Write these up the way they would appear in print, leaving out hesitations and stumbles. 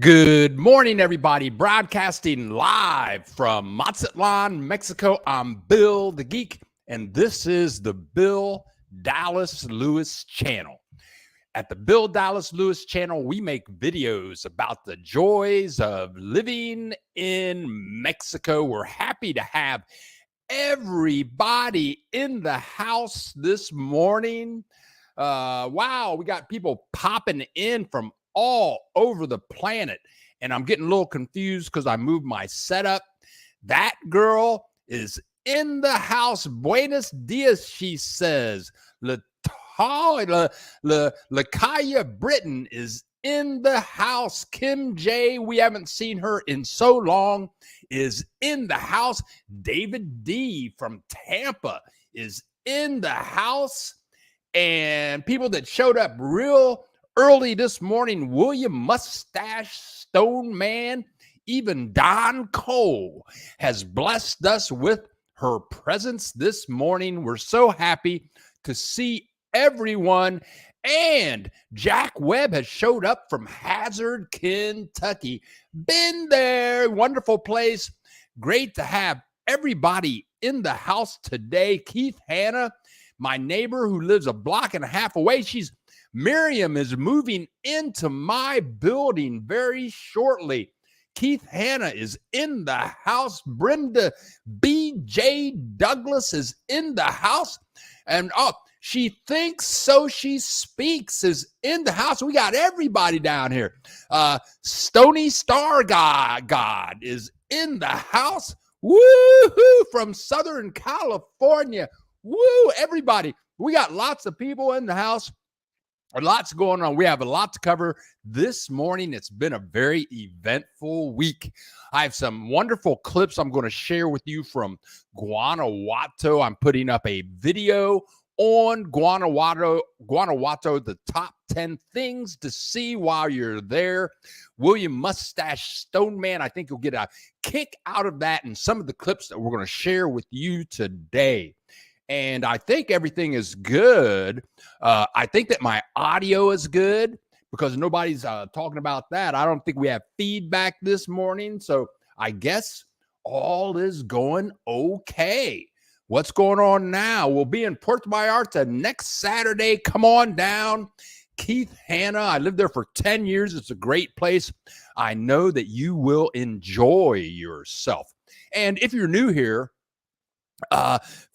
Good morning, everybody. Broadcasting live from Mazatlan, Mexico. I'm Bill the Geek, and this is the Bill Dallas Lewis channel. At the Bill Dallas Lewis channel, we make videos about the joys of living in Mexico. We're happy to have everybody in the house this morning. Wow, we got people popping in from all over the planet, and I'm getting a little confused because I moved my setup. That girl is in the house. Buenos dias, she says. Lakaya Britton is in the house. Kim J, we haven't seen her in so long, is in the house. David D from Tampa is in the house. And people that showed up real early this morning, William Mustache Stone Man, even Don Cole has blessed us with her presence this morning. We're so happy to see everyone. And Jack Webb has showed up from Hazard, Kentucky. Been there, wonderful place. Great to have everybody in the house today. Keith Hanna, my neighbor who lives a block and a half away, Miriam is moving into my building very shortly. Keith Hanna is in the house. Brenda B.J. Douglas is in the house. And she thinks so she speaks is in the house. We got everybody down here. Stony Star God is in the house. Woo-hoo, from Southern California. Woo, everybody. We got lots of people in the house. Lots going on. We have a lot to cover this morning. It's been a very eventful week. I have some wonderful clips I'm going to share with you from Guanajuato. I'm putting up a video on Guanajuato, the top 10 things to see while you're there. William Mustache Stone Man, I think you'll get a kick out of that and some of the clips that we're going to share with you today. And I think everything is good. I think that my audio is good because nobody's talking about that. I don't think we have feedback this morning. So I guess all is going okay. What's going on now? We'll be in Puerto Vallarta next Saturday. Come on down. Keith Hanna, I lived there for 10 years. It's a great place. I know that you will enjoy yourself. And if you're new here,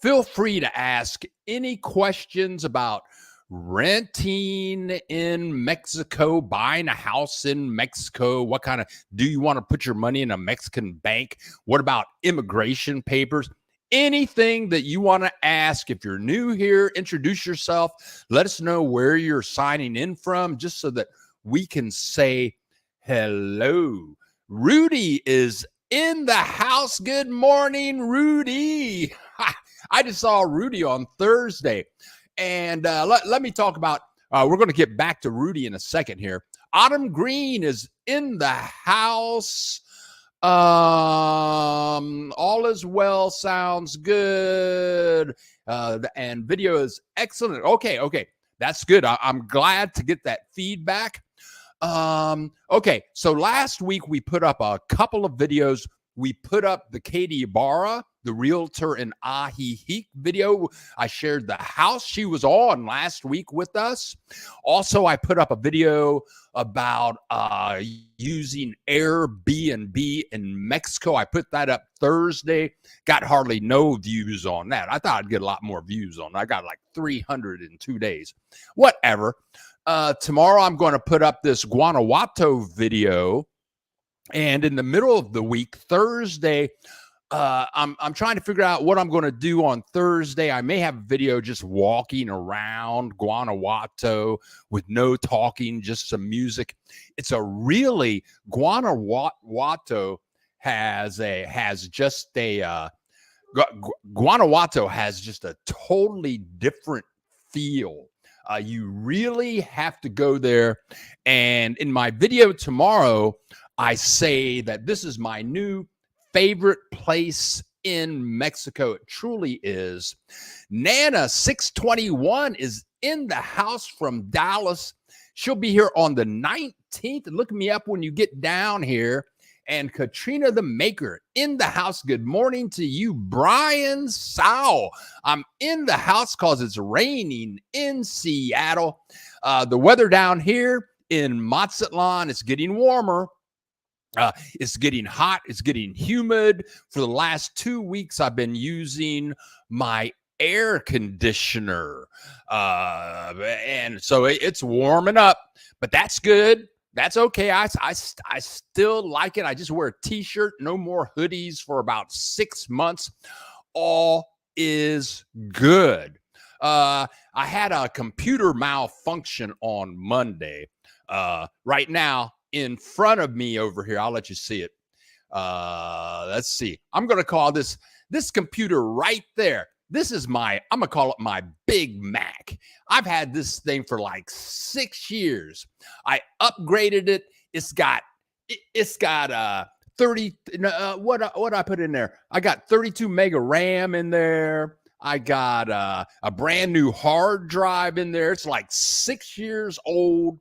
feel free to ask any questions about renting in Mexico, buying a house in Mexico. What kind of, do you want to put your money in a Mexican bank? What about immigration papers? Anything that you want to ask. If you're new here, introduce yourself. Let us know where you're signing in from, just so that we can say hello. Rudy is in the house. Good morning, Rudy. I just saw Rudy on Thursday. And let me talk about, we're going to get back to Rudy in a second here. Autumn Green is in the house. All is well, sounds good. And video is excellent. Okay. That's good. I'm glad to get that feedback. Okay, so last week we put up a couple of videos. We put up the Katie Ibarra, the realtor in Ajijic video. I shared the house she was on last week with us. Also, I put up a video about using Airbnb in Mexico. I put that up Thursday. Got hardly no views on that. I thought I'd get a lot more views on it. I got like 300 in 2 days. Whatever. Tomorrow I'm going to put up this Guanajuato video, and in the middle of the week, Thursday, I'm trying to figure out what I'm going to do on Thursday. I may have a video just walking around Guanajuato with no talking, just some music. It's a really, Guanajuato has just a totally different feel. You really have to go there. And in my video tomorrow, I say that this is my new favorite place in Mexico. It truly is. Nana 621 is in the house from Dallas. She'll be here on the 19th. 19th. Look me up when you get down here. And Katrina the Maker in the house. Good morning to you, Brian Sowell. I'm in the house because it's raining in Seattle. The weather down here in Mazatlan, it's getting warmer. It's getting hot. It's getting humid. For the last 2 weeks, I've been using my air conditioner. And so it's warming up, but that's good. That's okay. I still like it. I just wear a t-shirt, no more hoodies for about 6 months. All is good. I had a computer malfunction on Monday. Right now, in front of me over here, I'll let you see it. Let's see. I'm going to call this computer right there. This is I'm going to call it my Big Mac. I've had this thing for like 6 years. I upgraded it. It's got 30, what I put in there? I got 32 mega RAM in there. I got a brand new hard drive in there. It's like 6 years old.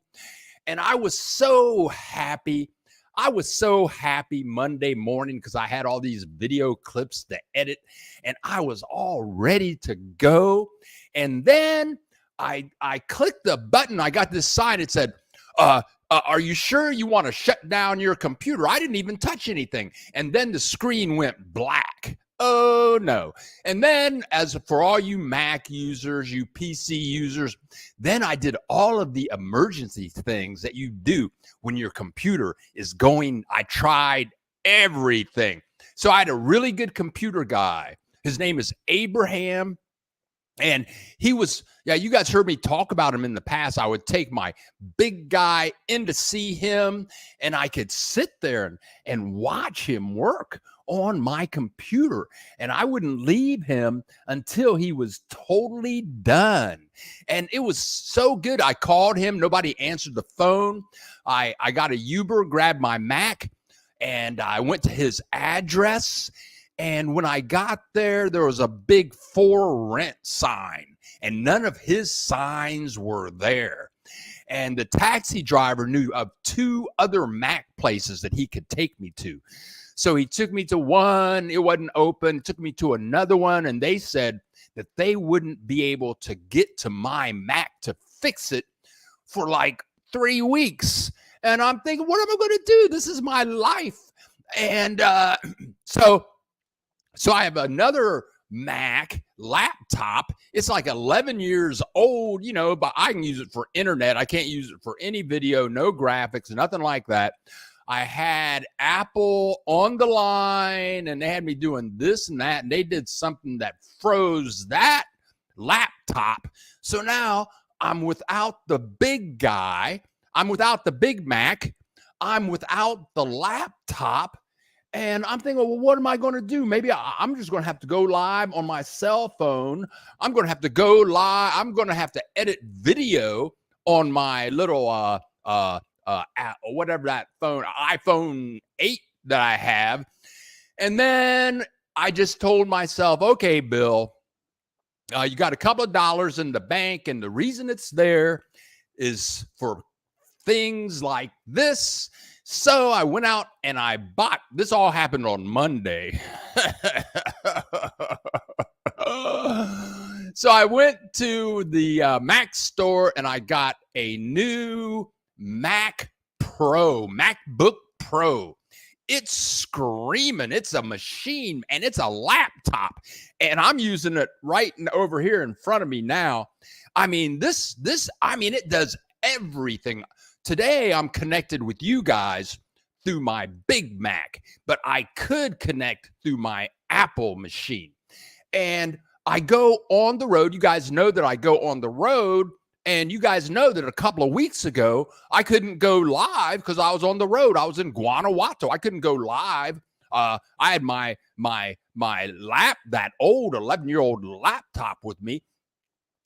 And I was so happy. I was so happy Monday morning because I had all these video clips to edit and I was all ready to go. And then I clicked the button. I got this sign. It said, are you sure you want to shut down your computer? I didn't even touch anything. And then the screen went black. Oh, no. And then as for all you Mac users, you PC users, then I did all of the emergency things that you do when your computer is going. I tried everything. So I had a really good computer guy. His name is Abraham. And he was, you guys heard me talk about him in the past. I would take my big guy in to see him, and I could sit there and watch him work on my computer, and I wouldn't leave him until he was totally done. And it was so good. I called him. Nobody answered the phone. I got a Uber, grabbed my Mac, and I went to his address. And when I got there, there was a big for rent sign, and none of his signs were there. And the taxi driver knew of 2 other Mac places that he could take me to. So he took me to one, it wasn't open, took me to another one, and they said that they wouldn't be able to get to my Mac to fix it for like 3 weeks. And I'm thinking, what am I going to do? This is my life. And so I have another Mac laptop. It's like 11 years old, but I can use it for internet. I can't use it for any video, no graphics, nothing like that. I had Apple on the line, and they had me doing this and that, and they did something that froze that laptop. So now I'm without the big guy. I'm without the Big Mac. I'm without the laptop. And I'm thinking, well, what am I going to do? Maybe I'm just going to have to go live on my cell phone. I'm going to have to go live. I'm going to have to edit video on my little whatever that phone, iPhone 8 that I have. And then I just told myself, okay, Bill, you got a couple of dollars in the bank, and the reason it's there is for things like this. So I went out and I bought, this all happened on Monday. So I went to the Mac store and I got a new MacBook Pro. It's screaming. It's a machine and it's a laptop. And I'm using it right over here in front of me now. I mean, it does everything. Today, I'm connected with you guys through my Big Mac, but I could connect through my Apple machine. And I go on the road. You guys know that I go on the road. And you guys know that a couple of weeks ago, I couldn't go live because I was on the road. I was in Guanajuato. I couldn't go live. I had my that old 11-year-old laptop with me.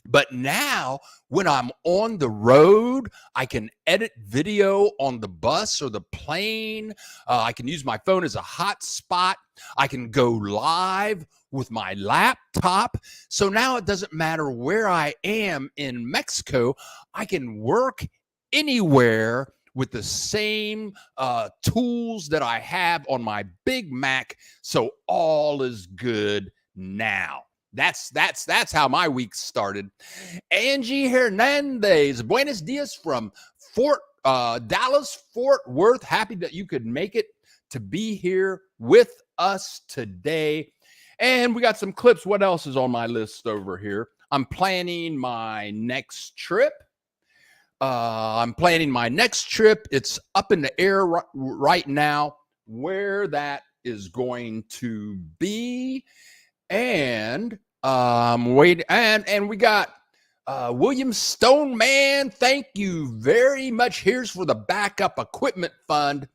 But now when I'm on the road, I can edit video on the bus or the plane. I can use my phone as a hotspot. I can go live with my laptop. So now it doesn't matter where I am in Mexico. I can work anywhere with the same tools that I have on my Big Mac. So all is good now. That's how my week started. Angie Hernandez, buenos dias from Dallas, Fort Worth. Happy that you could make it to be here with us today. And we got some clips. What else is on my list over here? I'm planning my next trip. It's up in the air right now where that is going to be. And wait, and we got William Stoneman. Thank you very much. Here's for the backup equipment fund.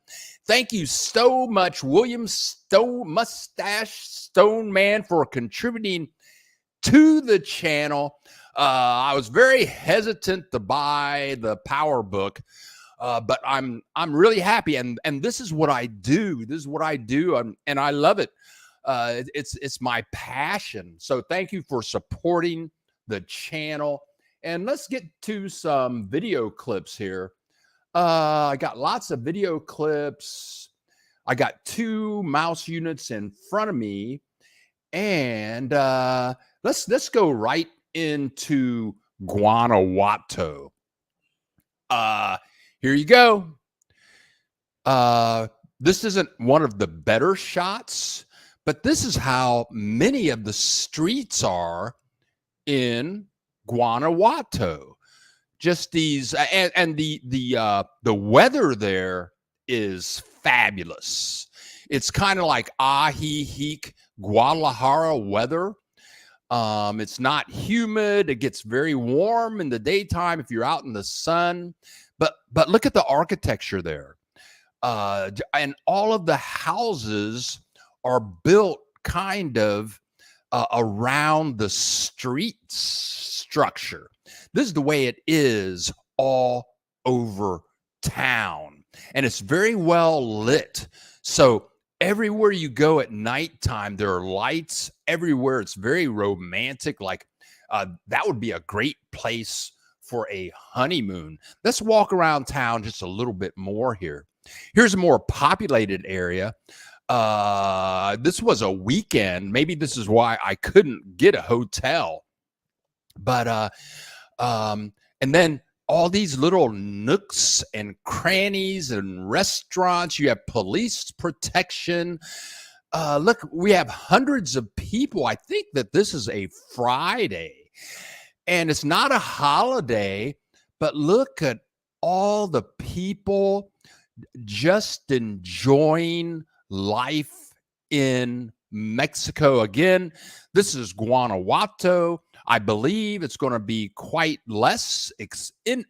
Thank you so much, William Mustache Stoneman, for contributing to the channel. I was very hesitant to buy the Power Book, but I'm really happy, and this is what I do. And I love it. It's my passion. So thank you for supporting the channel. And let's get to some video clips here. I got lots of video clips. I got 2 mouse units in front of me, and let's go right into Guanajuato. Here you go. This isn't one of the better shots, but this is how many of the streets are in Guanajuato. Just these, and the weather there is fabulous. It's kind of like Ajijic, Guadalajara weather. It's not humid. It gets very warm in the daytime if you're out in the sun. But look at the architecture there. And all of the houses are built kind of around the street structure. This is the way it is all over town. And it's very well lit. So everywhere you go at nighttime, there are lights everywhere. It's very romantic. Like that would be a great place for a honeymoon. Let's walk around town just a little bit more here. Here's a more populated area. This was a weekend. Maybe this is why I couldn't get a hotel. But and then all these little nooks and crannies and restaurants. You have police protection. Look, we have hundreds of people. I think that this is a Friday, and it's not a holiday, but look at all the people just enjoying life in Mexico. Again, this is Guanajuato. I believe it's going to be quite less expensive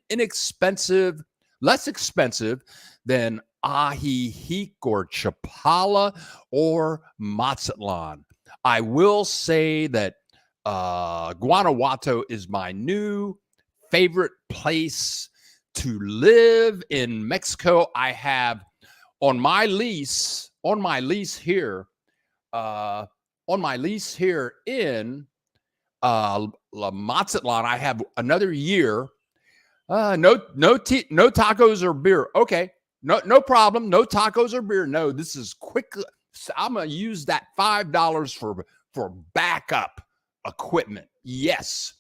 than Ajijic or Chapala or Mazatlan. I will say that Guanajuato is my new favorite place to live in Mexico. I have on my lease here in Mazatlan, I have another year. No tacos or beer. Okay, no problem. No tacos or beer. No, this is quick. I'm gonna use that $5 for backup equipment. Yes.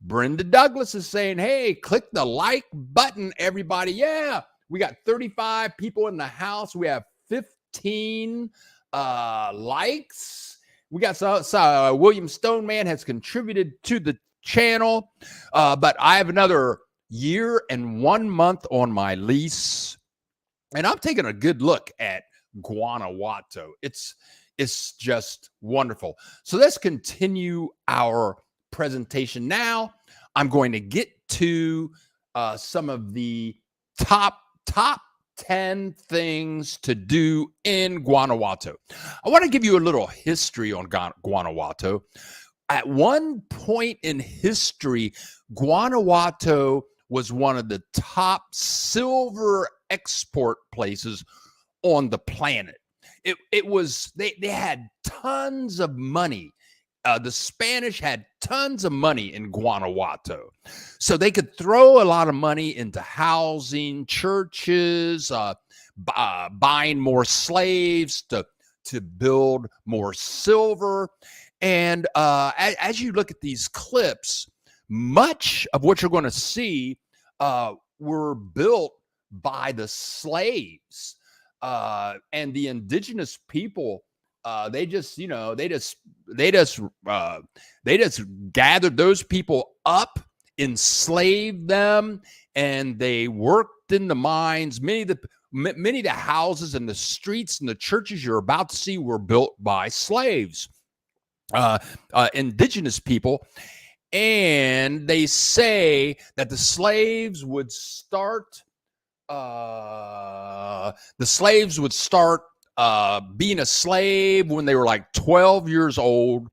Brenda Douglas is saying, hey, click the like button, everybody. Yeah, we got 35 people in the house. We have 15 likes. We got William Stoneman has contributed to the channel, but I have another year and 1 month on my lease, and I'm taking a good look at Guanajuato. It's just wonderful. So let's continue our presentation now. I'm going to get to some of the top 10 things to do in Guanajuato. I want to give you a little history on Guanajuato. At one point in history, Guanajuato was one of the top silver export places on the planet. It was they had tons of money the Spanish had tons of money in Guanajuato. So they could throw a lot of money into housing, churches, buying more slaves to build more silver. And as you look at these clips, much of what you're going to see were built by the slaves and the indigenous people. They just gathered those people up, enslaved them, and they worked in the mines. Many of the houses and the streets and the churches you're about to see were built by slaves, indigenous people. And they say that the slaves would start being a slave when they were like 12 years old.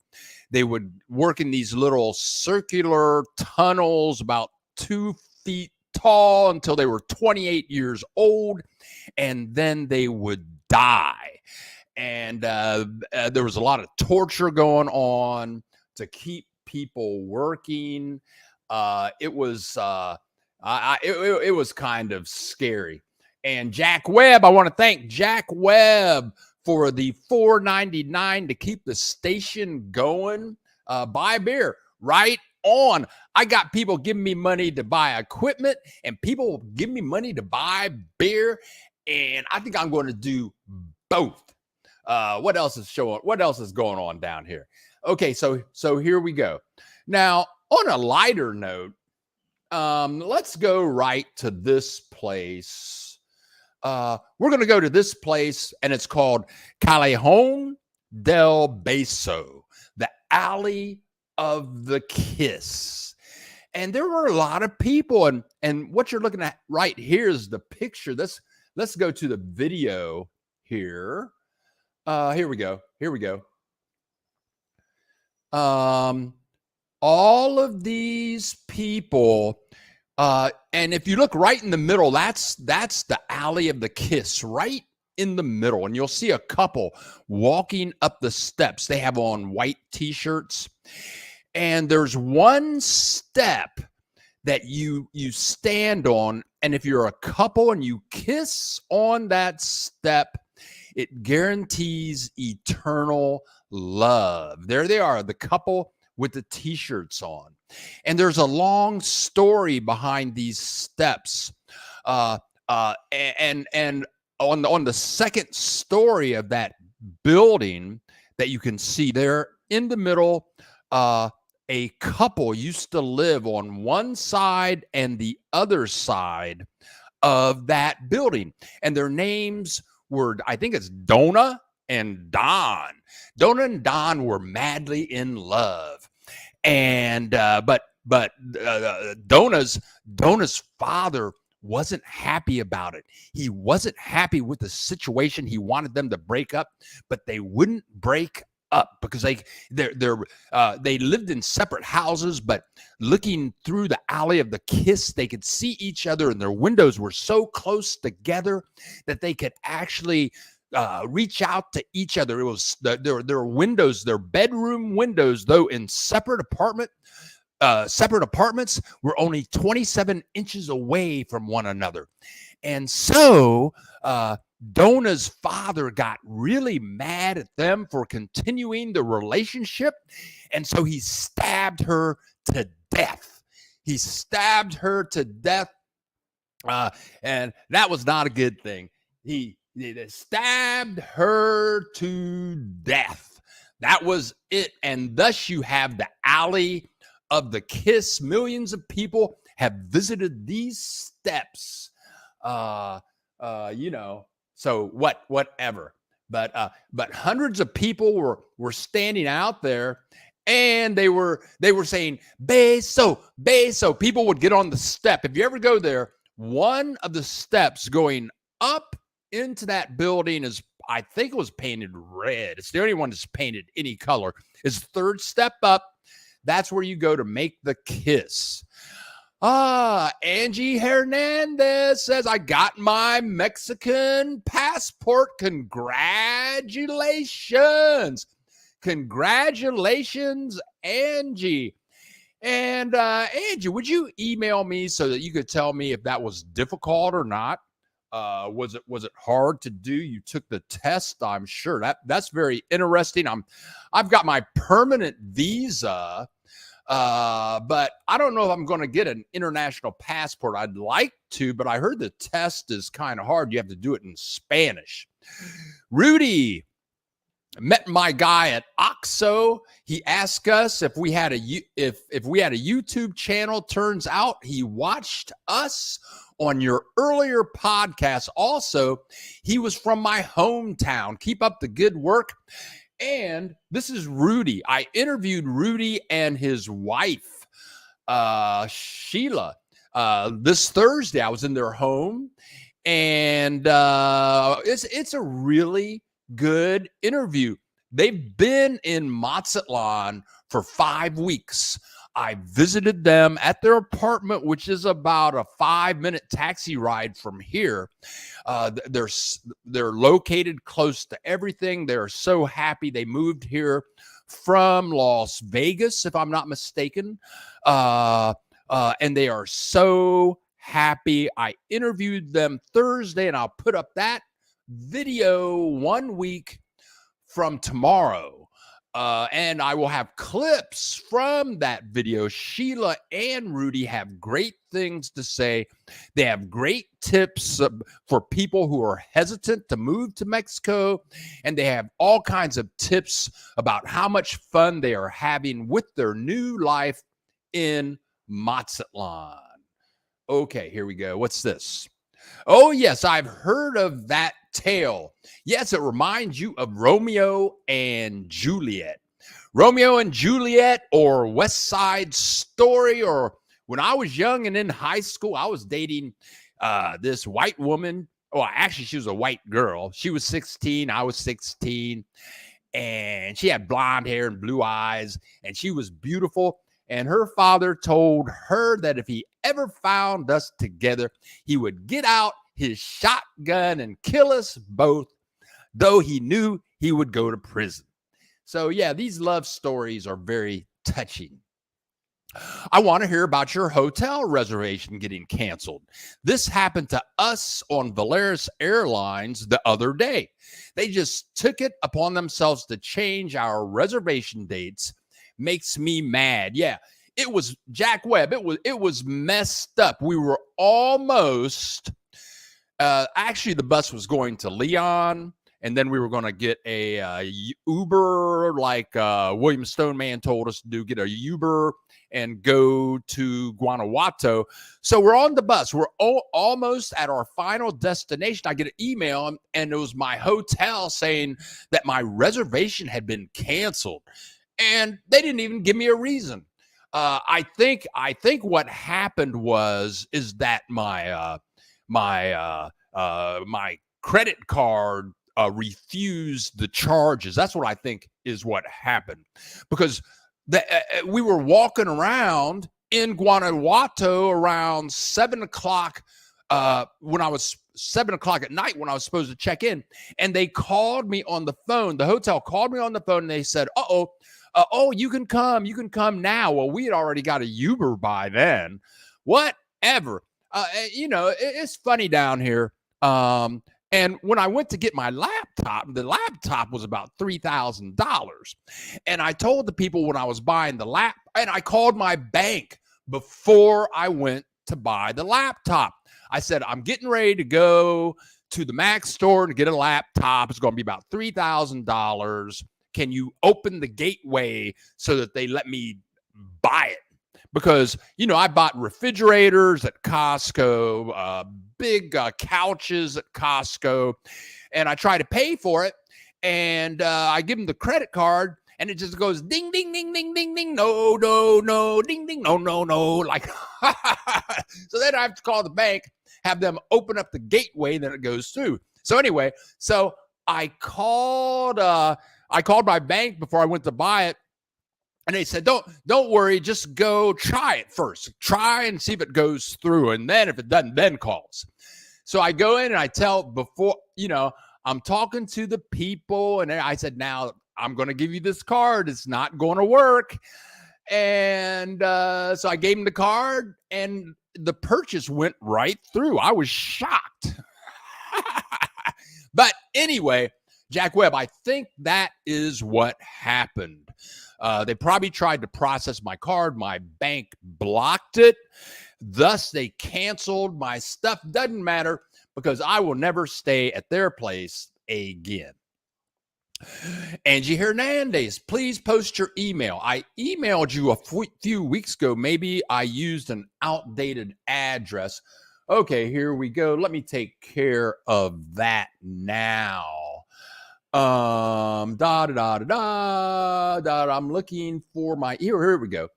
They would work in these little circular tunnels about 2 feet tall until they were 28 years old, and then they would die. And there was a lot of torture going on to keep people working. It was kind of scary. And Jack Webb, I want to thank Jack Webb for the $4.99 to keep the station going. Buy a beer, right on. I got people giving me money to buy equipment, and people give me money to buy beer, and I think I'm going to do both. What else is going on down here? Okay, so here we go. Now, on a lighter note, let's go right to this place. We're going to go to this place, and it's called Callejon del Beso, the Alley of the Kiss. And there were a lot of people, and what you're looking at right here is the picture. Let's go to the video here. Here we go. All of these people, and if you look right in the middle, that's the Alley of the Kiss, right in the middle. And you'll see a couple walking up the steps. They have on white t-shirts. And there's one step that you stand on. And if you're a couple and you kiss on that step, it guarantees eternal love. There they are, the couple with the t-shirts on. And there's a long story behind these steps. And on the second story of that building that you can see there in the middle, a couple used to live on one side and the other side of that building. And their names were, I think it's Donna and Don. Donna and Don were madly in love. And but Donna's father wasn't happy about it. He wasn't happy with the situation. He wanted them to break up, but they wouldn't break up because they lived in separate houses, but looking through the Alley of the Kiss, they could see each other, and their windows were so close together that they could actually reach out to each other. It was their windows, their bedroom windows, though in separate apartments, were only 27 inches away from one another. And so Donna's father got really mad at them for continuing the relationship, and so he stabbed her to death. And that was not a good thing. He stabbed her to death. That was it. And thus you have the Alley of the Kiss. Millions of people have visited these steps. So whatever. But hundreds of people were standing out there, and they were saying beso, beso. People would get on the step. If you ever go there, one of the steps going up into that building is, I think it was painted red. It's the only one that's painted any color. It's the third step up. That's where you go to make the kiss. Angie Hernandez says, I got my Mexican passport. Congratulations. Congratulations, Angie. And Angie, would you email me so that you could tell me if that was difficult or not? Was it hard to do? You took the test, I'm sure. That's very interesting. I've got my permanent visa, but I don't know if I'm going to get an international passport. I'd like to, but I heard the test is kind of hard. You have to do it in Spanish. Rudy, met my guy at OXO. He asked us if we had a YouTube channel. Turns out he watched us on your earlier podcast. Also, he was from my hometown. Keep up the good work. And this is Rudy. I interviewed Rudy and his wife, Sheila, this Thursday. I was in their home, and it's a really good interview. They've been in Mazatlan for 5 weeks. I visited them at their apartment, which is about a 5-minute taxi ride from here. They're located close to everything. They're so happy. They moved here from Las Vegas, if I'm not mistaken. And they are so happy. I interviewed them Thursday, and I'll put up that video 1 week from tomorrow. And I will have clips from that video. Sheila and Rudy have great things to say. They have great tips for people who are hesitant to move to Mexico. And they have all kinds of tips about how much fun they are having with their new life in Mazatlan. Okay, here we go. What's this? Oh, yes, I've heard of that tale. Yes, it reminds you of Romeo and Juliet. Romeo and Juliet, or West Side Story, or when I was young and in high school, I was dating this white woman. Oh, actually, she was a white girl. She was 16. I was 16. And she had blonde hair and blue eyes, and she was beautiful. And her father told her that if he ever found us together, he would get out his shotgun and kill us both, though he knew he would go to prison. So, yeah, these love stories are very touching. I want to hear about your hotel reservation getting canceled. This happened to us on Volaris Airlines the other day. They just took it upon themselves to change our reservation dates. Makes me mad. Yeah, it was Jack Webb. It was messed up. We were almost actually the bus was going to Leon, and then we were going to get a Uber, like William Stoneman told us to do, get a Uber and go to Guanajuato. So we're on the bus. We're almost at our final destination. I get an email, and it was my hotel saying that my reservation had been canceled. And they didn't even give me a reason. I think what happened is that my credit card refused the charges. That's what I think is what happened, because we were walking around in Guanajuato around 7:00 when I was 7:00 at night when I was supposed to check in, and they called me on the phone. The hotel called me on the phone, and they said, oh, you can come now. Well, we had already got a Uber by then. Whatever. It's funny down here. And when I went to get my laptop, the laptop was about $3,000. And I told the people when I was buying the and I called my bank before I went to buy the laptop. I said, I'm getting ready to go to the Mac store to get a laptop. It's going to be about $3,000. Can you open the gateway so that they let me buy it? Because, I bought refrigerators at Costco, big couches at Costco, and I try to pay for it. And I give them the credit card, and it just goes ding, ding, ding, ding, ding, ding. No, ding, ding, no. Like, so then I have to call the bank, have them open up the gateway, and then it goes through. So anyway, I called my bank before I went to buy it, and they said, don't worry, just go try it first. Try and see if it goes through, and then if it doesn't, then calls. So I go in and I tell before, I'm talking to the people, and I said, now I'm going to give you this card. It's not going to work. And so I gave him the card, and the purchase went right through. I was shocked. But anyway, Jack Webb, I think that is what happened. They probably tried to process my card. My bank blocked it. Thus, they canceled my stuff. Doesn't matter, because I will never stay at their place again. Angie Hernandez, please post your email. I emailed you a few weeks ago. Maybe I used an outdated address. Okay, here we go. Let me take care of that now. I'm looking for my, here we go.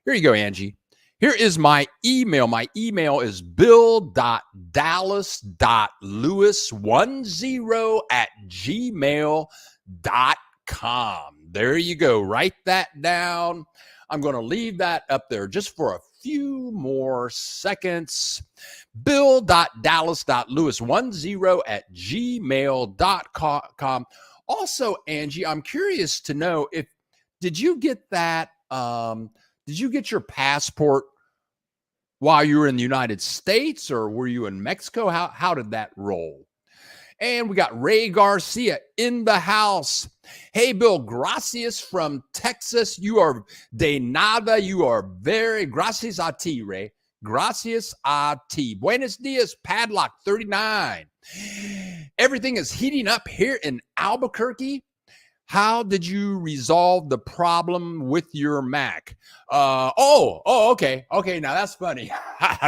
Here you go, Angie. Here is my email. My email is bill.dallas.lewis10@gmail.com. There you go. Write that down. I'm going to leave that up there just for a few more seconds. bill.dallas.lewis10@gmail.com. Also, Angie, I'm curious to know did you get that? Did you get your passport while you were in the United States, or were you in Mexico? How did that roll? And we got Ray Garcia in the house. Hey, Bill, gracias from Texas. You are de nada. You are very gracias a ti, Ray. Gracias a ti. Buenos dias, Padlock 39. Everything is heating up here in Albuquerque. How did you resolve the problem with your Mac? Okay. Okay, now that's funny.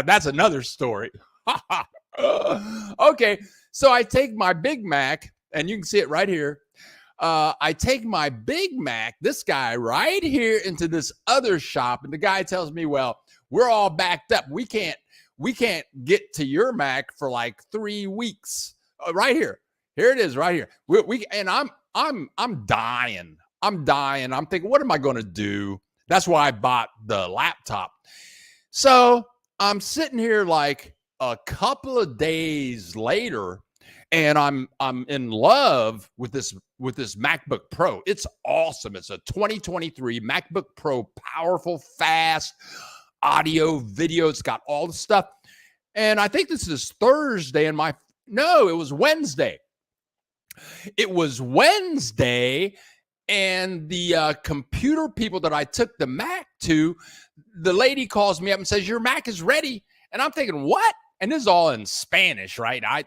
That's another story. Okay, so I take my Big Mac, and you can see it right here. I take my Big Mac, this guy right here, into this other shop, and the guy tells me, well, we're all backed up. We can't get to your Mac for like 3 weeks. Right here. Here it is right here. And I'm dying. I'm thinking, what am I going to do? That's why I bought the laptop. So I'm sitting here like a couple of days later, and I'm in love with this MacBook Pro. It's awesome. It's a 2023 MacBook Pro, powerful, fast, audio, video. It's got all the stuff. And I think this is Thursday, and it was Wednesday. It was Wednesday, and the computer people that I took the Mac to, the lady calls me up and says, your Mac is ready. And I'm thinking, what? And this is all in Spanish, right? I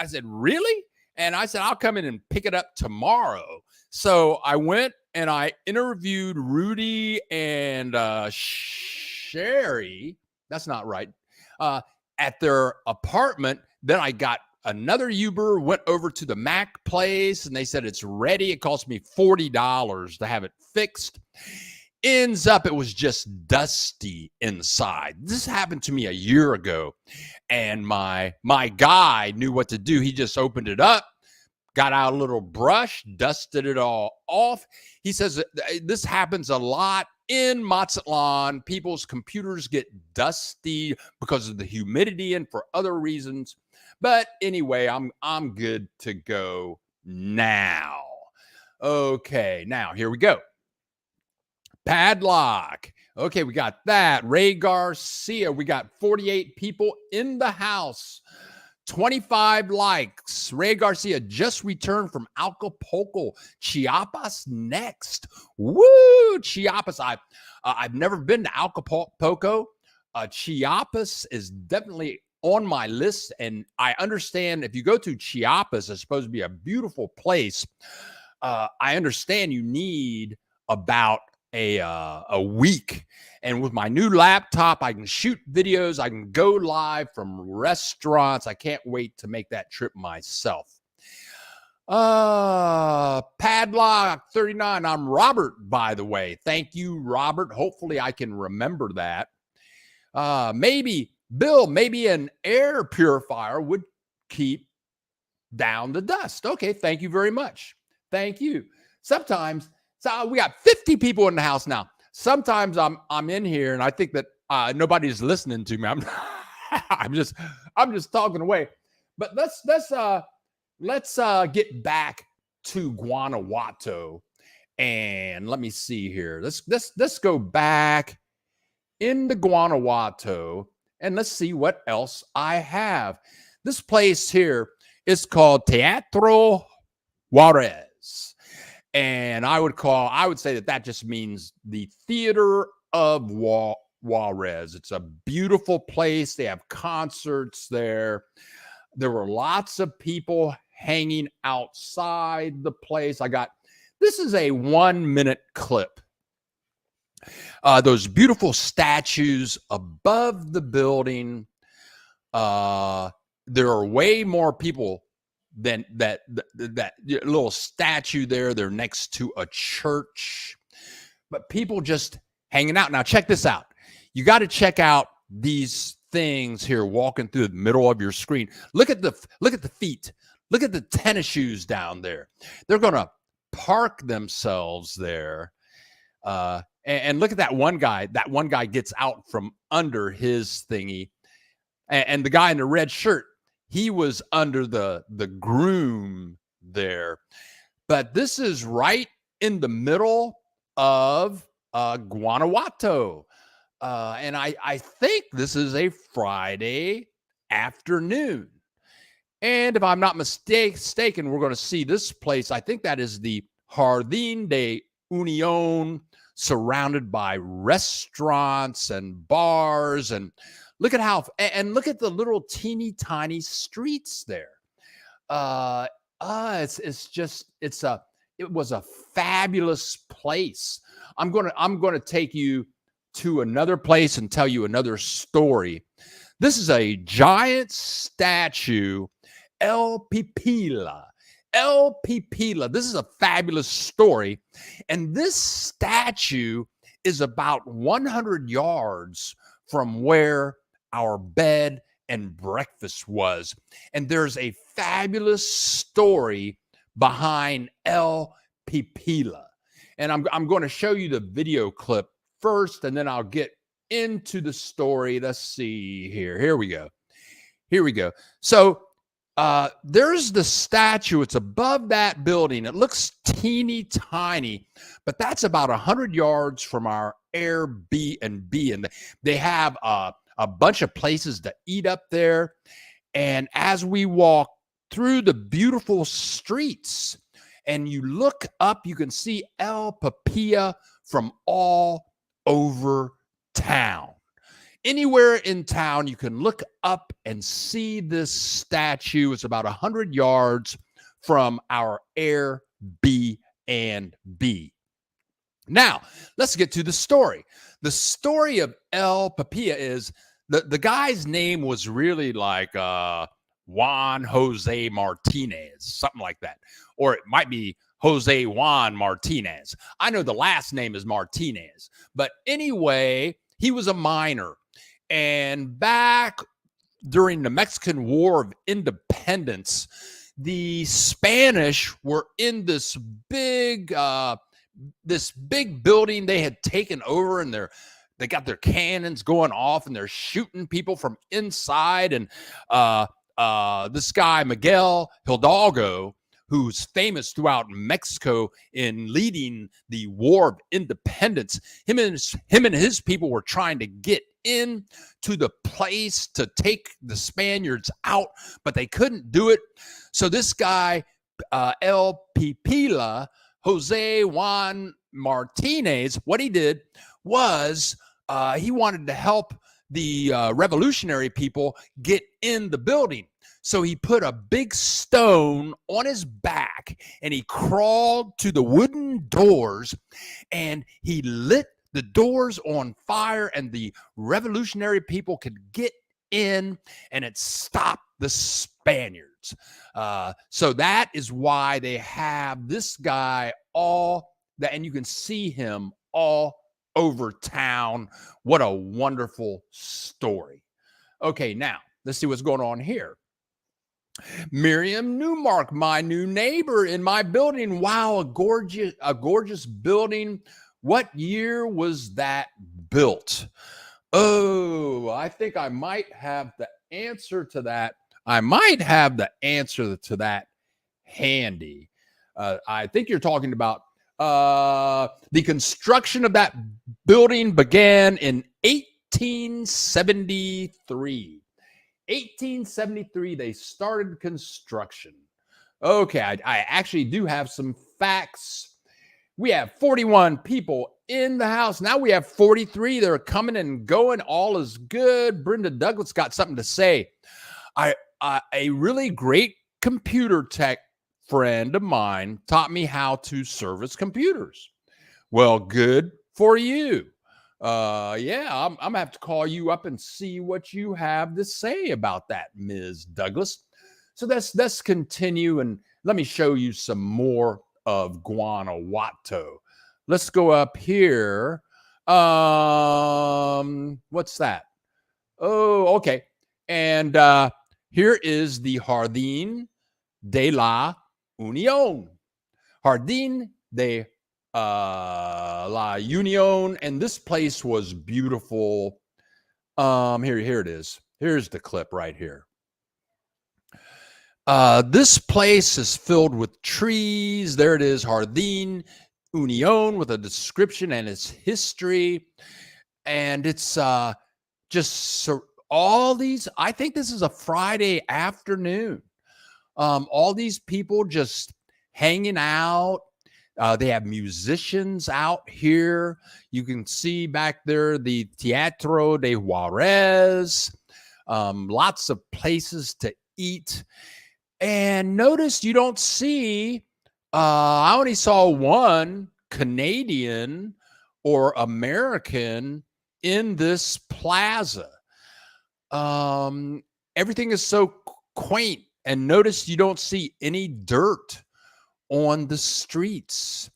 said, really? And I said, I'll come in and pick it up tomorrow. So I went and I interviewed Rudy and Sherry. That's not right. At their apartment. Then I got another Uber, went over to the Mac place, and they said it's ready. It cost me $40 to have it fixed. Ends up, it was just dusty inside. This happened to me a year ago, and my guy knew what to do. He just opened it up, got out a little brush, dusted it all off. He says this happens a lot in Mazatlan. People's computers get dusty because of the humidity and for other reasons. But anyway, I'm good to go now. Okay, now here we go. Padlock. Okay, we got that. Ray Garcia. We got 48 people in the house. 25 likes. Ray Garcia just returned from Acapulco. Chiapas next. Woo! Chiapas. I've never been to Acapulco. Chiapas is definitely on my list, and I understand if you go to Chiapas, it's supposed to be a beautiful place. I understand you need about a week, and with my new laptop, I can shoot videos, I can go live from restaurants. I can't wait to make that trip myself. Padlock 39. I'm Robert, by the way. Thank you, Robert. Hopefully I can remember that. Maybe Bill, maybe an air purifier would keep down the dust. Okay, thank you very much. Thank you. Sometimes, so we got 50 people in the house now. Sometimes I'm in here and I think that nobody's listening to me. I'm just talking away. But let's get back to Guanajuato. And let me see here. Let's go back into Guanajuato and let's see what else I have. This place here is called Teatro Juarez. And I would say that just means the theater of Juarez. It's a beautiful place. They have concerts there. There were lots of people hanging outside the place. This is a 1-minute clip. Those beautiful statues above the building. There are way more people than that little statue there. They're next to a church, but people just hanging out. Now check this out. You got to check out these things here walking through the middle of your screen. Look at the feet. Look at the tennis shoes down there. They're going to park themselves there. And look at that one guy. That one guy gets out from under his thingy. And the guy in the red shirt, he was under the groom there. But this is right in the middle of Guanajuato. And I think this is a Friday afternoon. And if I'm not mistaken, we're going to see this place. I think that is the Jardín de Unión, surrounded by restaurants and bars. And look at look at the little teeny tiny streets there. It was a fabulous place. I'm going to take you to another place and tell you another story. This is a giant statue, El Pipila. El Pipila. This is a fabulous story. And this statue is about 100 yards from where our bed and breakfast was. And there's a fabulous story behind El Pipila. And I'm going to show you the video clip first, and then I'll get into the story. Let's see here. Here we go. So there's the statue. It's above that building. It looks teeny tiny, but that's about 100 yards from our Airbnb. And they have a bunch of places to eat up there. And as we walk through the beautiful streets and you look up, you can see El Pipila from all over town. Anywhere in town, you can look up and see this statue. It's about 100 yards from our Airbnb. Now, let's get to the story. The story of El Pipila is the guy's name was really like Juan Jose Martinez, something like that. Or it might be Jose Juan Martinez. I know the last name is Martinez. But anyway, he was a miner. And back during the Mexican War of Independence, the Spanish were in this big building they had taken over, and they got their cannons going off, and they're shooting people from inside. And this guy, Miguel Hidalgo, who's famous throughout Mexico in leading the War of Independence, him and his people were trying to get in to the place to take the Spaniards out, but they couldn't do it. So this guy, El Pipila, Jose Juan Martinez, what he did was he wanted to help the revolutionary people get in the building. So he put a big stone on his back and he crawled to the wooden doors and he lit the doors on fire, and the revolutionary people could get in, and it stopped the Spaniards. So that is why they have this guy and you can see him all over town. What a wonderful story. Okay, now let's see what's going on here. Miriam Newmark, my new neighbor in my building. Wow, a gorgeous building. What year was that built? Oh, I think I might have the answer to that. Handy. I think you're talking about the construction of that building began in 1873. 1873, they started construction. Okay, I actually do have some facts. We have 41 people in the house. Now we have 43. They're coming and going. All is good. Brenda Douglas got something to say. A really great computer tech friend of mine taught me how to service computers. Well, good for you. Yeah, I'm gonna have to call you up and see what you have to say about that, Ms. Douglas. So let's continue and let me show you some more of Guanajuato. Let's go up here. What's that? Oh, okay. And here is the Jardín de la Unión. Jardín de La Unión, and this place was beautiful. Here it is. Here's the clip right here. This place is filled with trees. There it is, Jardín Unión, with a description and its history. And it's just all these, I think this is a Friday afternoon. All these people just hanging out. They have musicians out here. You can see back there the Teatro de Juarez. Lots of places to eat. And notice you don't see, I only saw one Canadian or American in this plaza. Everything is so quaint. And notice you don't see any dirt on the streets.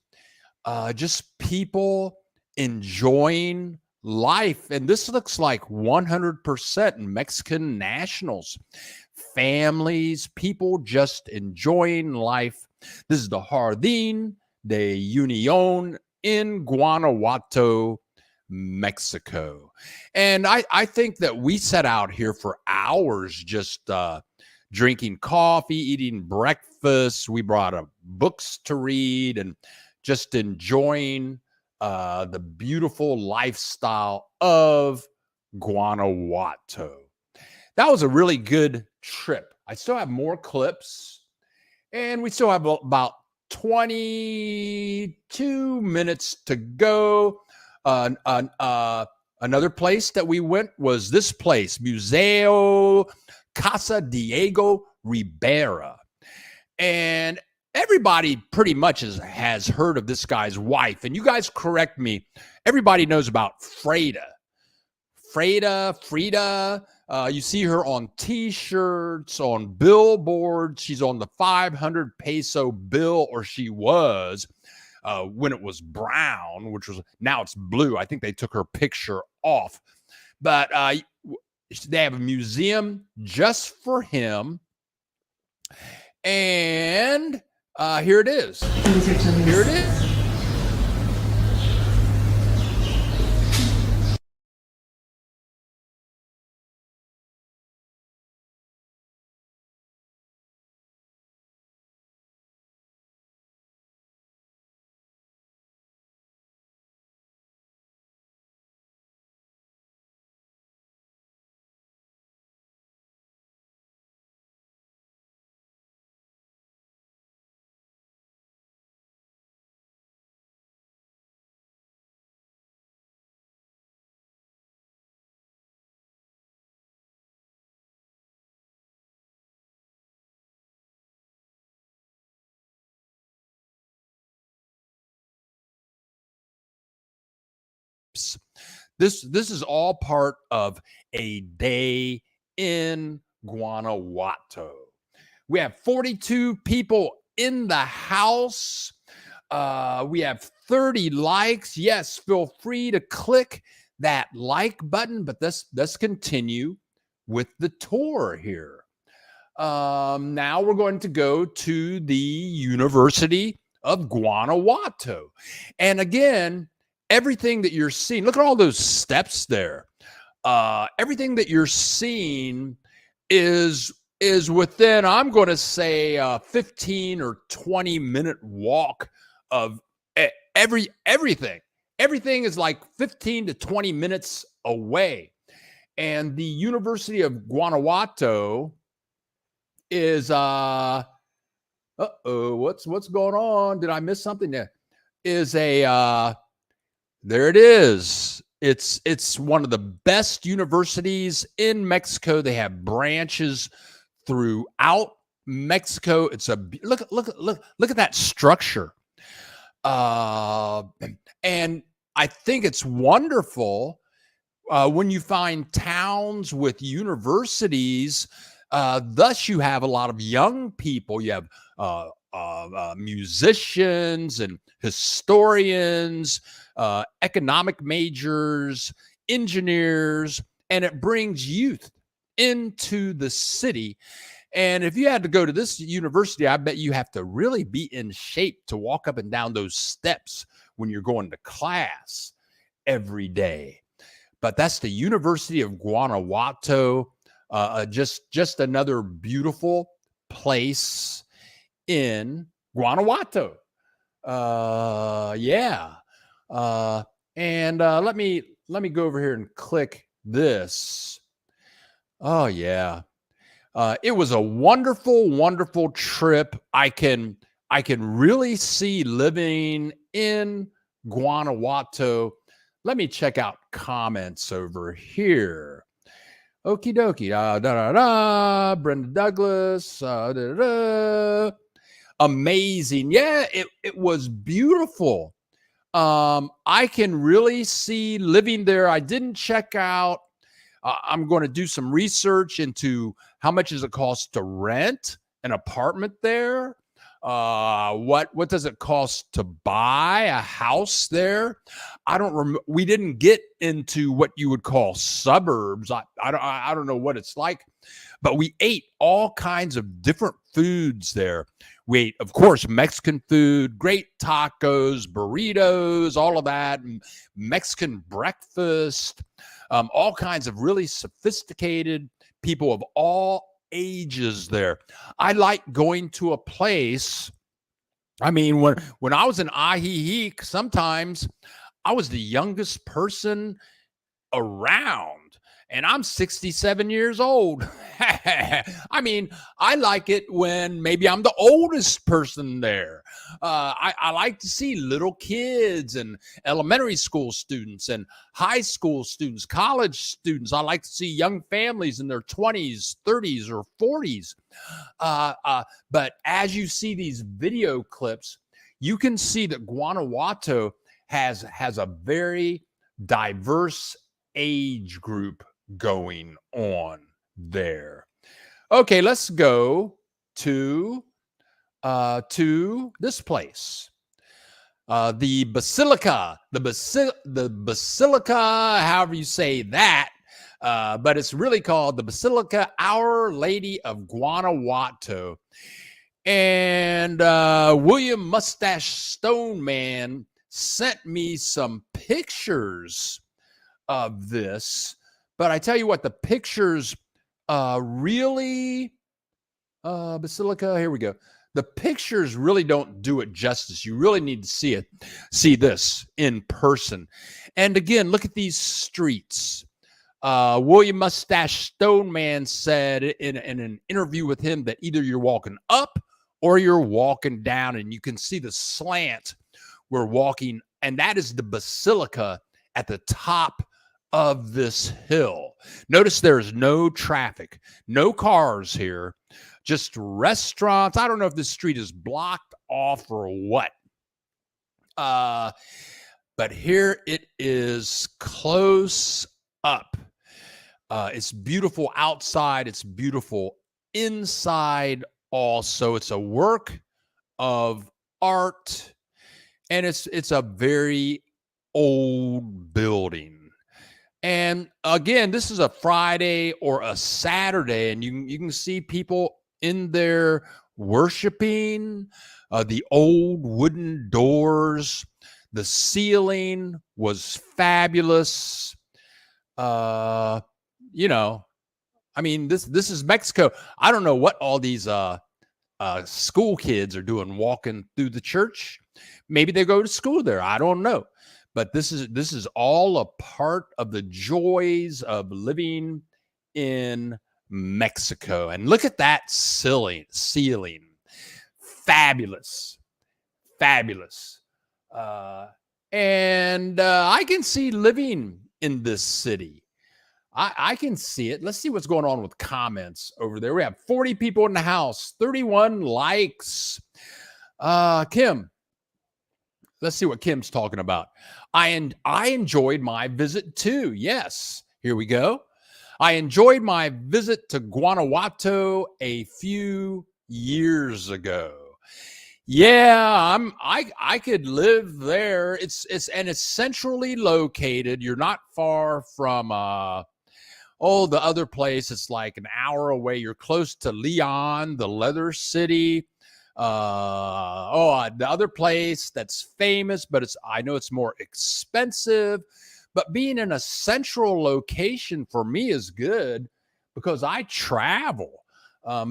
Just people enjoying life. And this looks like 100% Mexican nationals, families, people just enjoying life. This is the Jardín de Unión in Guanajuato, Mexico. And I think that we sat out here for hours just drinking coffee, eating breakfast. We brought books to read and just enjoying the beautiful lifestyle of Guanajuato. That was a really good trip. I still have more clips, and we still have about 22 minutes to go. Another place that we went was this place, Museo Casa Diego Rivera. And everybody pretty much has heard of this guy's wife. And you guys correct me. Everybody knows about Frida. You see her on T-shirts, on billboards. She's on the 500 peso bill, or she was when it was brown, which was now it's blue. I think they took her picture off. But they have a museum just for him. And here it is. Here it is. This is all part of a day in Guanajuato. We have 42 people in the house. We have 30 likes. Yes, feel free to click that like button, but let's continue with the tour here. Now we're going to go to the University of Guanajuato. And again, everything that you're seeing, look at all those steps there. Everything that you're seeing is is within, I'm going to say, 15 or 20-minute walk of everything. Everything is like 15 to 20 minutes away. And the University of Guanajuato is what's going on? Did I miss something there? Is a there it is. It's one of the best universities in Mexico. They have branches throughout Mexico. It's a look at that structure. And I think it's wonderful when you find towns with universities. Thus, you have a lot of young people. You have musicians and historians, economic majors, engineers, and it brings youth into the city. And if you had to go to this university, I bet you have to really be in shape to walk up and down those steps when you're going to class every day. But that's the University of Guanajuato. Just another beautiful place in Guanajuato. Yeah. And let me go over here and click this. Oh yeah. It was a wonderful, wonderful trip. I can really see living in Guanajuato. Let me check out comments over here. Okie dokie. Brenda Douglas. Amazing. Yeah, it was beautiful. I can really see living there. I didn't check out. I'm going to do some research into how much does it cost to rent an apartment there. What does it cost to buy a house there? I don't remember. We didn't get into what you would call suburbs. I don't know what it's like, but we ate all kinds of different foods there. We ate, of course, Mexican food, great tacos, burritos, all of that, Mexican breakfast, all kinds of really sophisticated people of all ages there. I like going to a place. I mean, when I was in Ajijic, sometimes I was the youngest person around, and I'm 67 years old. I mean, I like it when maybe I'm the oldest person there. I like to see little kids and elementary school students and high school students, college students. I like to see young families in their 20s, 30s, or 40s. But as you see these video clips, you can see that Guanajuato has a very diverse age group going on there. Okay, let's go to this place. The Basilica, the Basilica, however you say that, but it's really called the Basilica Our Lady of Guanajuato. And William Mustache Stoneman sent me some pictures of this, but I tell you what, the pictures really Basilica, here we go. The pictures really don't do it justice. You really need to see this in person. And again, look at these streets. William Mustache Stoneman said in an interview with him that either you're walking up or you're walking down, and you can see the slant we're walking, and that is the Basilica at the top of this hill. Notice there's no traffic, no cars here, just restaurants. I don't know if this street is blocked off or what. But here it is close up. It's beautiful outside. It's beautiful inside also. It's a work of art, and it's a very old building. And again, this is a Friday or a Saturday, and you can see people in there worshiping. The old wooden doors. The ceiling was fabulous. You know, I mean, this is Mexico. I don't know what all these school kids are doing walking through the church. Maybe they go to school there. I don't know. But this is all a part of the joys of living in Mexico. And look at that ceiling. Fabulous. Fabulous. And I can see living in this city. I can see it. Let's see what's going on with comments over there. We have 40 people in the house, 31 likes. Kim, let's see what Kim's talking about. I enjoyed my visit too. Yes, here we go. I enjoyed my visit to Guanajuato a few years ago. Yeah, I could live there. It's centrally located. You're not far from the other place. It's like an hour away. You're close to Leon, the leather city. The other place that's famous, but I know it's more expensive. But being in a central location for me is good because I travel.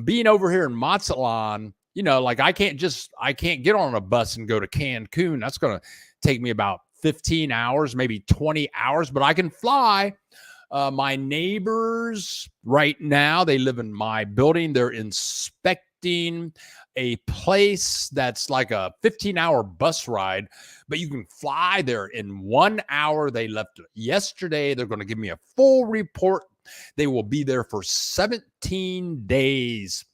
Being over here in Mazatlan, like I can't get on a bus and go to Cancun. That's going to take me about 15 hours, maybe 20 hours, but I can fly. My neighbors right now, they live in my building. They're inspecting a place that's like a 15-hour bus ride, but you can fly there in 1 hour. They left yesterday. They're going to give me a full report. They will be there for 17 days.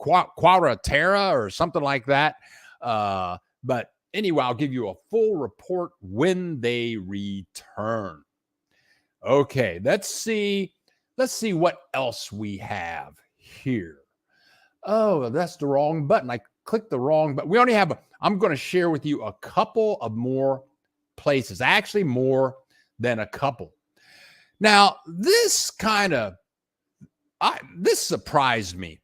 Quadratera or something like that. But anyway, I'll give you a full report when they return. Okay, let's see what else we have here. Oh, that's the wrong button. I clicked the wrong button. We only have, I'm going to share with you a couple of more places, actually more than a couple. Now, this surprised me.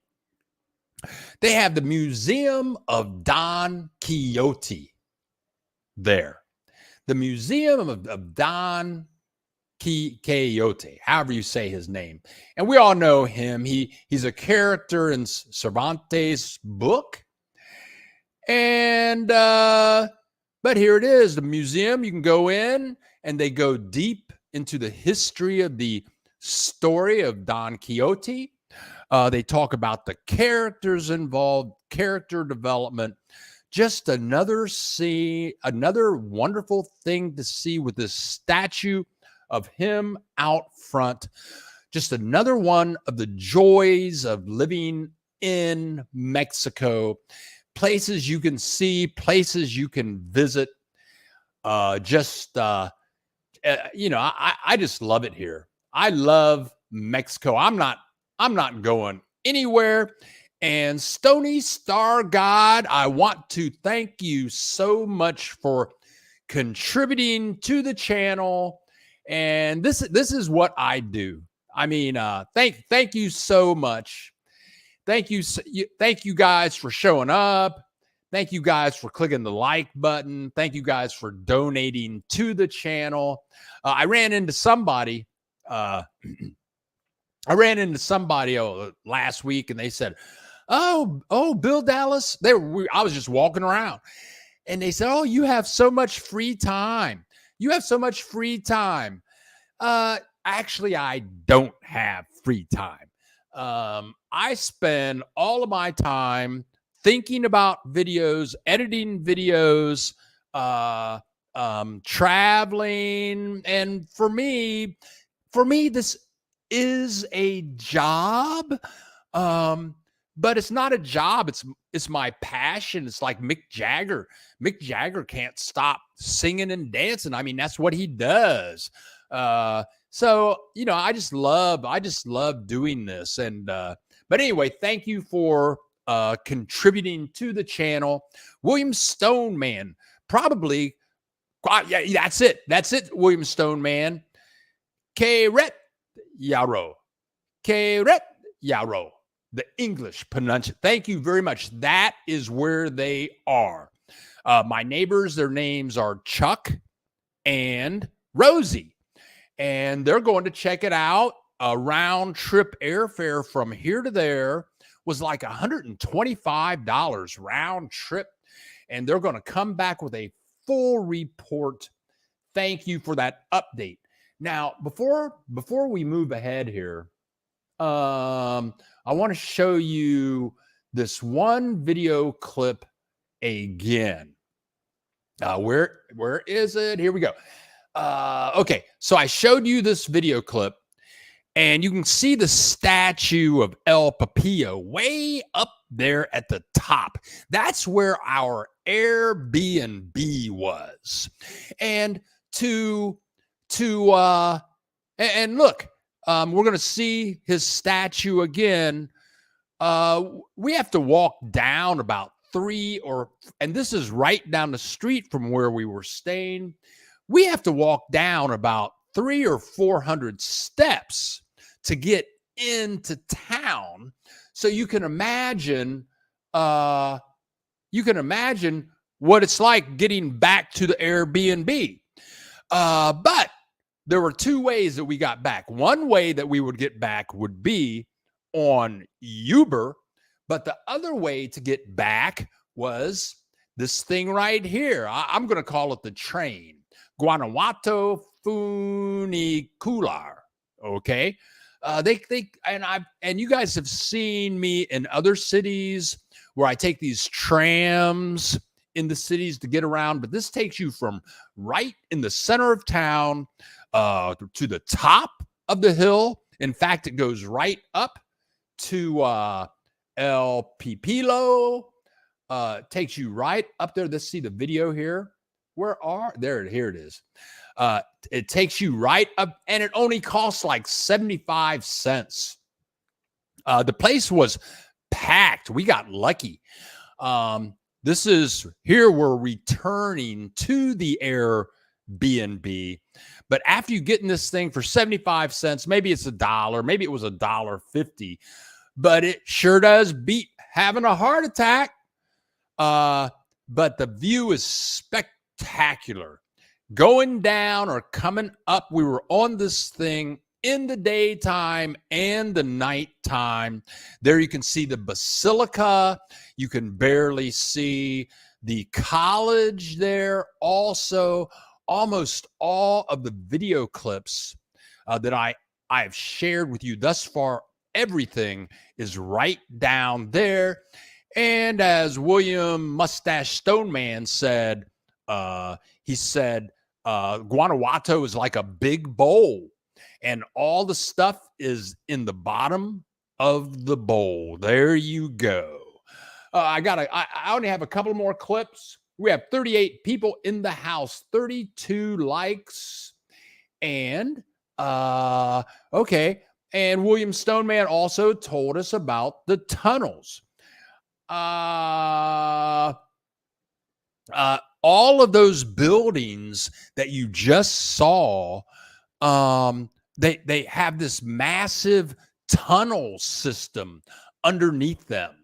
They have the Museum of Don Quixote there. The Museum of Don Quixote, however you say his name. And we all know him. He's a character in Cervantes' book. And but here it is, the museum. You can go in and they go deep into the history of the story of Don Quixote. They talk about the characters involved, character development. Just another wonderful thing to see with this statue of him out front. Just another one of the joys of living in Mexico. Places you can see, places you can visit. I just love it here. I love Mexico. I'm not going anywhere. And Stony Star God, I want to thank you so much for contributing to the channel. And this is what I do. I mean, thank you so much. Thank you guys for showing up. Thank you guys for clicking the like button. Thank you guys for donating to the channel. I ran into somebody. Last week, and they said, "Oh, Bill Dallas." I was just walking around, and they said, "Oh, you have so much free time. You have so much free time." Actually, I don't have free time. I spend all of my time thinking about videos, editing videos, traveling, and for me, this is a job, but it's not a job. It's my passion. It's like Mick Jagger. Mick Jagger can't stop singing and dancing. I mean, that's what he does. So I just love doing this. And but anyway, thank you for contributing to the channel. William Stone Man, probably. Yeah, that's it. William Stone Man. Keret Yarrow. The English pronunciation. Thank you very much. That is where they are. My neighbors, their names are Chuck and Rosie, and they're going to check it out. a round trip airfare from here to there was like $125 round trip. And they're going to come back with a full report. Thank you for that update. Now, before we move ahead here, I want to show you this one video clip again. Where is it? Here we go. Okay, so I showed you this video clip, and you can see the statue of El Papillo way up there at the top. That's where our Airbnb was. And and look, we're going to see his statue again. We have to walk down about and this is right down the street from where we were staying. We have to walk down about 300 or 400 steps to get into town. So you can imagine what it's like getting back to the Airbnb. But there were two ways that we got back. One way that we would get back would be on Uber, but the other way to get back was this thing right here. I'm going to call it the train. Guanajuato Funicular. Okay. And you guys have seen me in other cities where I take these trams in the cities to get around, but this takes you from right in the center of town to the top of the hill. In fact, it goes right up to El Pipilo. Takes you right up there. Let's see the video here. Here it is. It takes you right up, and it only costs like 75 cents. The place was packed. We got lucky. We're returning to the Airbnb. But after you get in this thing for 75 cents, maybe it's $1, maybe it was $1.50, but it sure does beat having a heart attack. But the view is spectacular. Going down or coming up, we were on this thing in the daytime and the nighttime. There you can see the basilica. You can barely see the college there. Also, almost all of the video clips that I've shared with you thus far, everything is right down there. And as William Mustache Stoneman said, he said, Guanajuato is like a big bowl, and all the stuff is in the bottom of the bowl. There you go. I only have a couple more clips. We have 38 people in the house, 32 likes, and okay. And William Stoneman also told us about the tunnels. All of those buildings that you just saw, they have this massive tunnel system underneath them.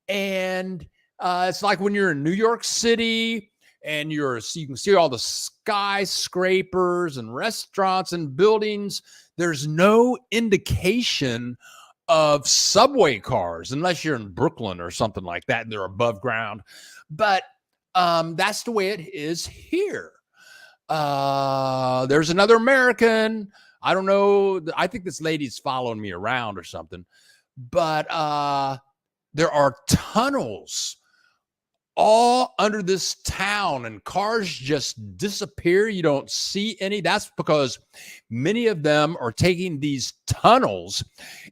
And it's like when you're in New York City and you can see all the skyscrapers and restaurants and buildings. There's no indication of subway cars unless you're in Brooklyn or something like that and they're above ground. But that's the way it is here. There's another American. I don't know. I think this lady's following me around or something. But there are tunnels all under this town, and cars just disappear. You don't see any. That's because many of them are taking these tunnels,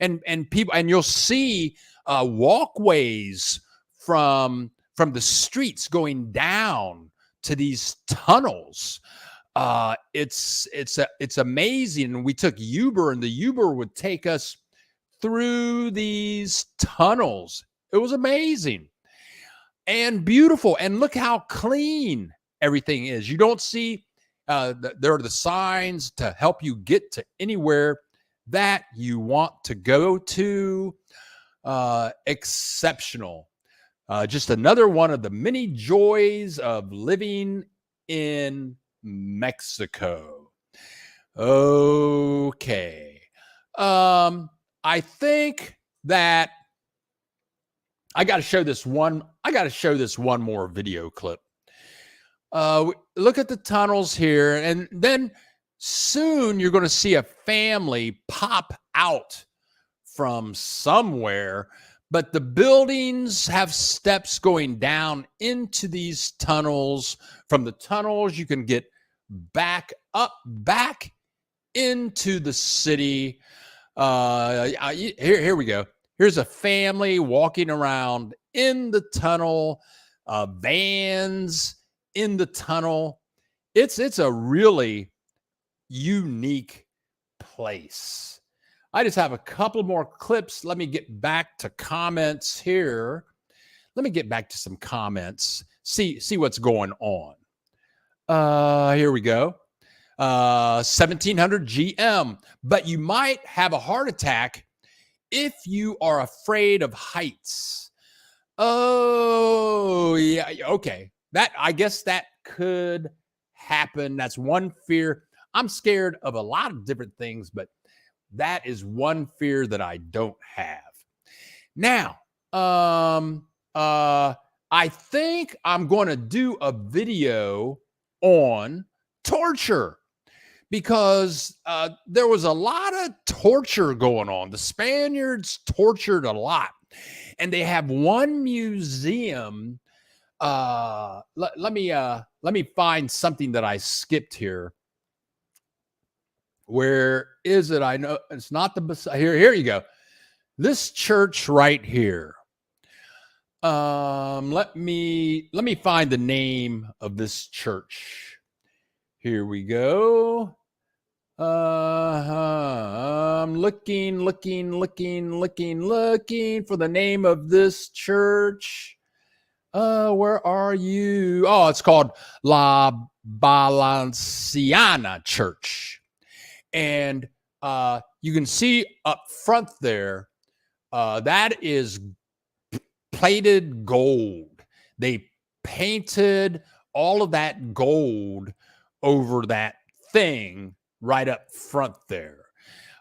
and people, and you'll see walkways from the streets going down to these tunnels. It's amazing. We took Uber, and the Uber would take us through these tunnels. It was amazing and beautiful. And look how clean everything is. You don't see, there are the signs to help you get to anywhere that you want to go to. Exceptional. Just another one of the many joys of living in Mexico. Okay. I think that I got to show this one. I got to show this one more video clip. Look at the tunnels here, and then soon you're going to see a family pop out from somewhere, but the buildings have steps going down into these tunnels. From the tunnels, you can get back into the city. Here we go. Here's a family walking around in the tunnel, vans in the tunnel. It's a really unique place. I just have a couple more clips. Let me get back to comments here. Let me get back to some comments. See what's going on. Here we go. 1700 GM. But you might have a heart attack if you are afraid of heights. Oh, yeah. Okay. I guess that could happen. That's one fear. I'm scared of a lot of different things, but that is one fear that I don't have. Now, I think I'm going to do a video on torture because there was a lot of torture going on. The Spaniards tortured a lot, and they have one museum. Let me find something that I skipped here. Where is it? I know it's not the here you go. This church right here. Let me find the name of this church. Here we go. I'm looking for the name of this church. Where are you? Oh, it's called La Balanciana Church. And you can see up front there, that is plated gold. They painted all of that gold over that thing right up front there.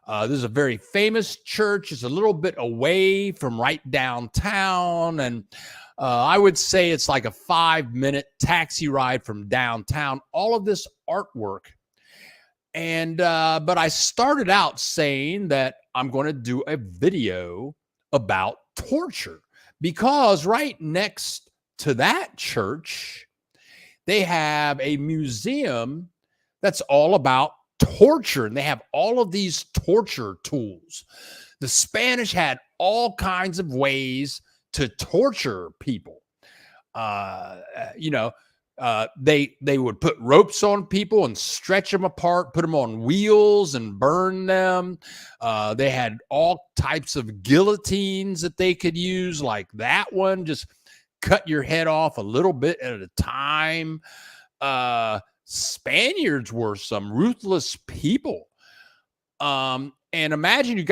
This is a very famous church. It's a little bit away from right downtown. And I would say it's like a 5-minute taxi ride from downtown. All of this artwork. And but I started out saying that I'm going to do a video about torture because right next to that church, they have a museum that's all about torture, and they have all of these torture tools. The Spanish had all kinds of ways to torture people. They would put ropes on people and stretch them apart, put them on wheels and burn them. They had all types of guillotines that they could use, like that one, just cut your head off a little bit at a time. Spaniards were some ruthless people. And imagine you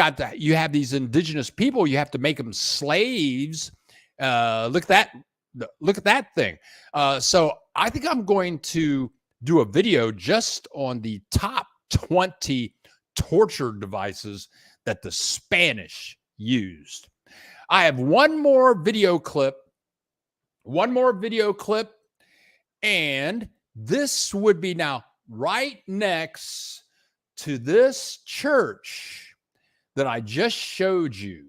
have these indigenous people, you have to make them slaves. Look at that thing. So I think I'm going to do a video just on the top 20 torture devices that the Spanish used. I have one more video clip, and this would be now right next to this church that I just showed you.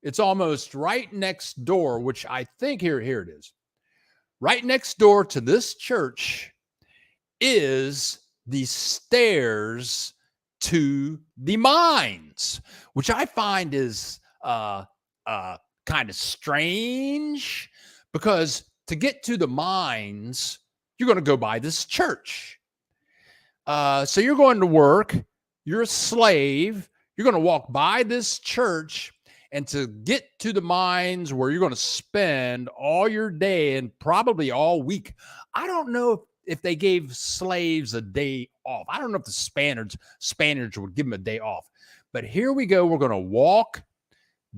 It's almost right next door, which I think here it is. Right next door to this church is the stairs to the mines, which I find is kind of strange because to get to the mines, you're going to go by this church. So you're going to work, you're a slave, you're going to walk by this church, and to get to the mines where you're going to spend all your day and probably all week. I don't know if they gave slaves a day off. I don't know if the Spaniards would give them a day off. But here we go. We're going to walk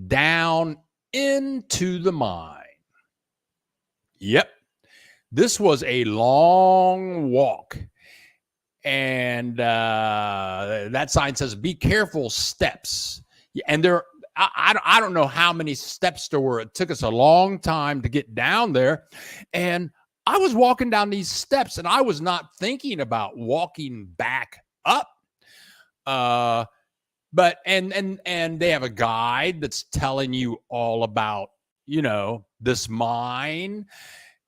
down into the mine. Yep. This was a long walk. And that sign says, "Be careful, steps." And I don't know how many steps there were. It took us a long time to get down there. And I was walking down these steps and I was not thinking about walking back up. But and they have a guide that's telling you all about, this mine.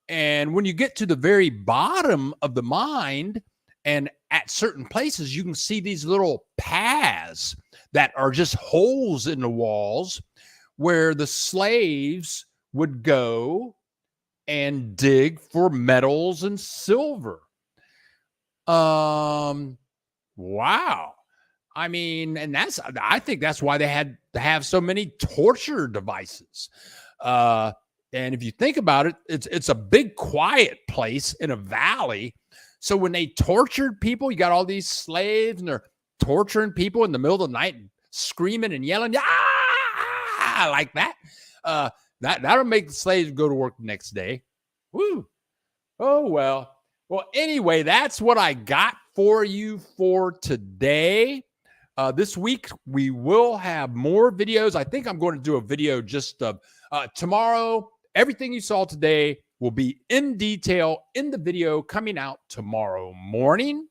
And when you get to the very bottom of the mine, and at certain places, you can see these little paths that are just holes in the walls where the slaves would go and dig for metals and silver. Wow. I mean, and I think that's why they had to have so many torture devices. And if you think about it, it's a big quiet place in a valley. So when they tortured people, you got all these slaves and they're torturing people in the middle of the night, screaming and yelling, ah, like that. That'll make the slaves go to work the next day. Woo. Oh, well. Well, anyway, that's what I got for you for today. This week, we will have more videos. I think I'm going to do a video just tomorrow. Everything you saw today will be in detail in the video coming out tomorrow morning.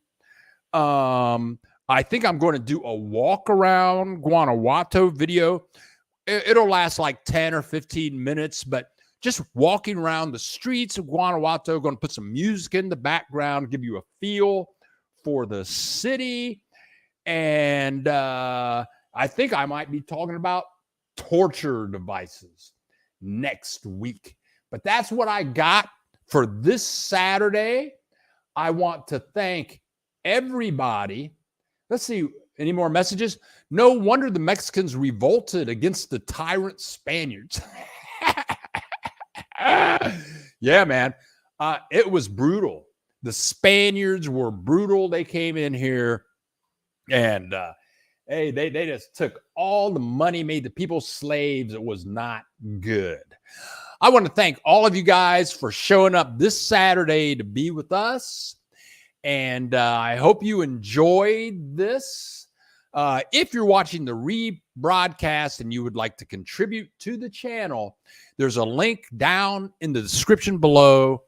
I think I'm going to do a walk around Guanajuato video. It'll last like 10 or 15 minutes, but just walking around the streets of Guanajuato, going to put some music in the background, give you a feel for the city. And I think I might be talking about torture devices next week. But that's what I got for this Saturday. I want to thank everybody. Let's see, any more messages? No wonder the Mexicans revolted against the tyrant Spaniards. Yeah, man. It was brutal. The Spaniards were brutal. They came in here and hey, they just took all the money, made the people slaves. It was not good. I want to thank all of you guys for showing up this Saturday to be with us. And I hope you enjoyed this. If you're watching the rebroadcast and you would like to contribute to the channel, there's a link down in the description below.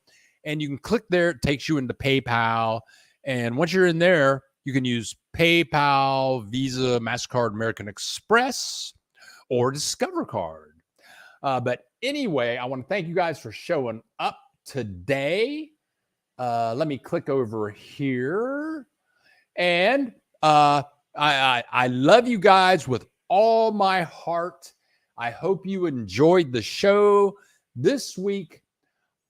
And you can click there. It takes you into PayPal. And once you're in there, you can use PayPal, Visa, MasterCard, American Express, or Discover Card. But anyway, I want to thank you guys for showing up today. Let me click over here. And I love you guys with all my heart. I hope you enjoyed the show this week.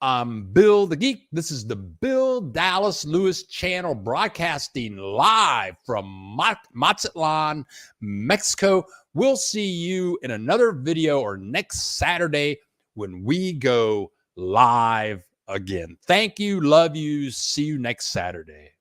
I'm Bill the Geek. This is the Bill Dallas Lewis channel broadcasting live from Mazatlan, Mexico. We'll see you in another video or next Saturday when we go live again. Thank you. Love you. See you next Saturday.